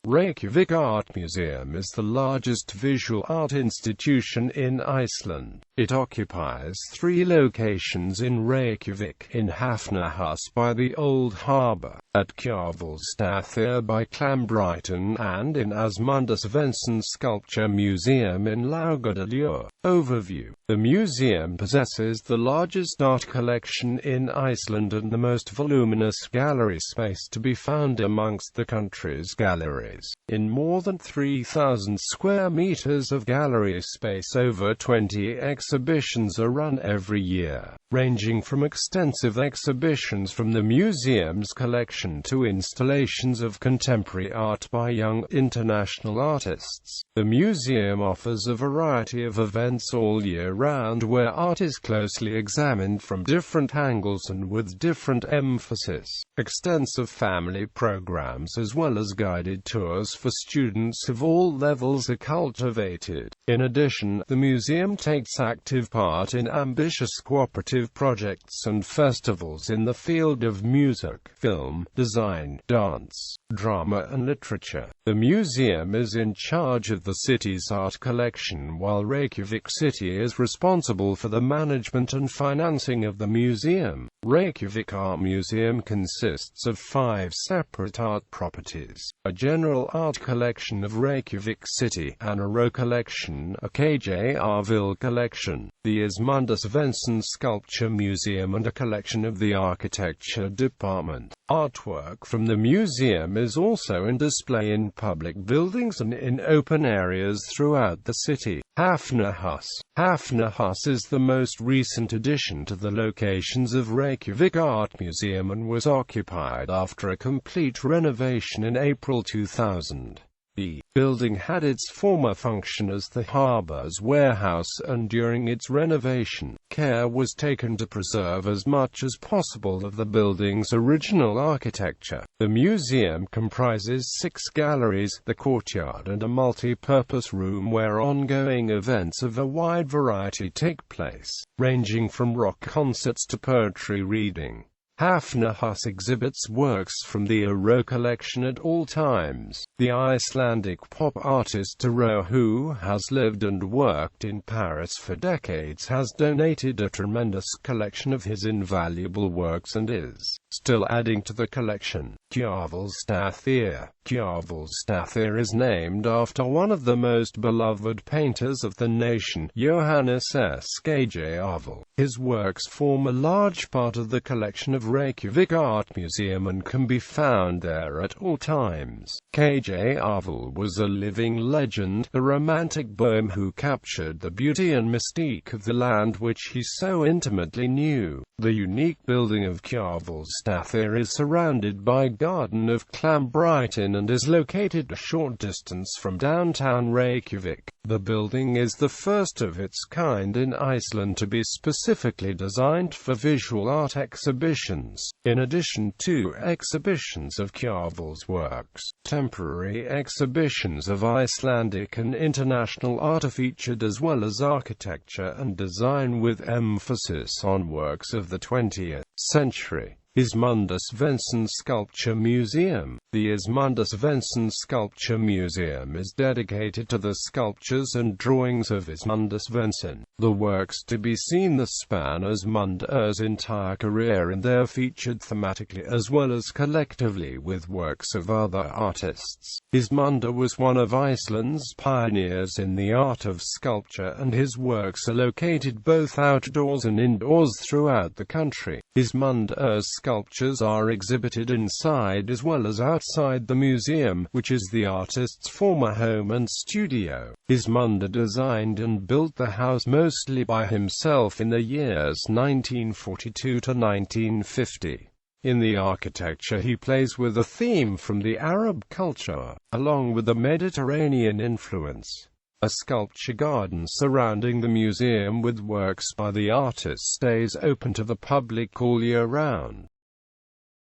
Reykjavik Art Museum is the largest visual art institution in Iceland. It occupies 3 locations in Reykjavik: in Hafnarhús by the Old Harbour, at Kjarvalsstaðir by Klambratún, and in Ásmundur Sveinsson Sculpture Museum in Laugardalur. Overview: the museum possesses the largest art collection in Iceland and the most voluminous gallery space to be found amongst the country's galleries. In more than 3,000 square meters of gallery space, over 20 exhibitions are run every year, ranging from extensive exhibitions from the museum's collection to installations of contemporary art by young, international artists. The museum offers a variety of events all year round where art is closely examined from different angles and with different emphasis. Extensive family programs as well as guided tours for students of all levels are cultivated. In addition, the museum takes active part in ambitious cooperative projects and festivals in the field of music, film, design, dance, drama and literature. The museum is in charge of the city's art collection, while Reykjavik City is responsible for the management and financing of the museum. Reykjavik Art Museum consists of 5 separate art properties: a general art collection of Reykjavik City, an Aro collection, a Kjarvalsstaðir collection, the Ásmundur Sveinsson Sculpture Museum, and a collection of the architecture department. Artwork from the museum is also in display in public buildings and in open areas throughout the city. Hafnarhús. Hafnarhús is the most recent addition to the locations of Reykjavik Art Museum and was occupied after a complete renovation in April 2000. The building had its former function as the harbour's warehouse, and during its renovation, care was taken to preserve as much as possible of the building's original architecture. The museum comprises 6 galleries, the courtyard, and a multi-purpose room where ongoing events of a wide variety take place, ranging from rock concerts to poetry reading. Hafnarhús exhibits works from the Aro collection at all times. The Icelandic pop artist Aro, who has lived and worked in Paris for decades, has donated a tremendous collection of his invaluable works and is still adding to the collection. Kjarvalsstaðir. Kjarvalsstaðir is named after one of the most beloved painters of the nation, Jóhannes S. Kjarval. His works form a large part of the collection of Reykjavik Art Museum and can be found there at all times. Kjarval was a living legend, a romantic bohem who captured the beauty and mystique of the land which he so intimately knew. The unique building of Kjarvalsstaðir is surrounded by a garden of Klambratún and is located a short distance from downtown Reykjavik. The building is the first of its kind in Iceland to be specifically designed for visual art exhibitions. In addition to exhibitions of Kjarval's works, temporary exhibitions of Icelandic and international art are featured, as well as architecture and design with emphasis on works of the 20th century. Ásmundur Sveinsson Sculpture Museum. The Ásmundur Sveinsson Sculpture Museum is dedicated to the sculptures and drawings of Ásmundur Sveinsson. The works to be seen thus span Ásmundur's entire career, and they're featured thematically as well as collectively with works of other artists. Ásmundur was one of Iceland's pioneers in the art of sculpture, and his works are located both outdoors and indoors throughout the country. Ásmundur's sculptures are exhibited inside as well as outside the museum, which is the artist's former home and studio. Ásmundur designed and built the house mostly by himself in the years 1942 to 1950. In the architecture he plays with a theme from the Arab culture, along with a Mediterranean influence. A sculpture garden surrounding the museum with works by the artist stays open to the public all year round.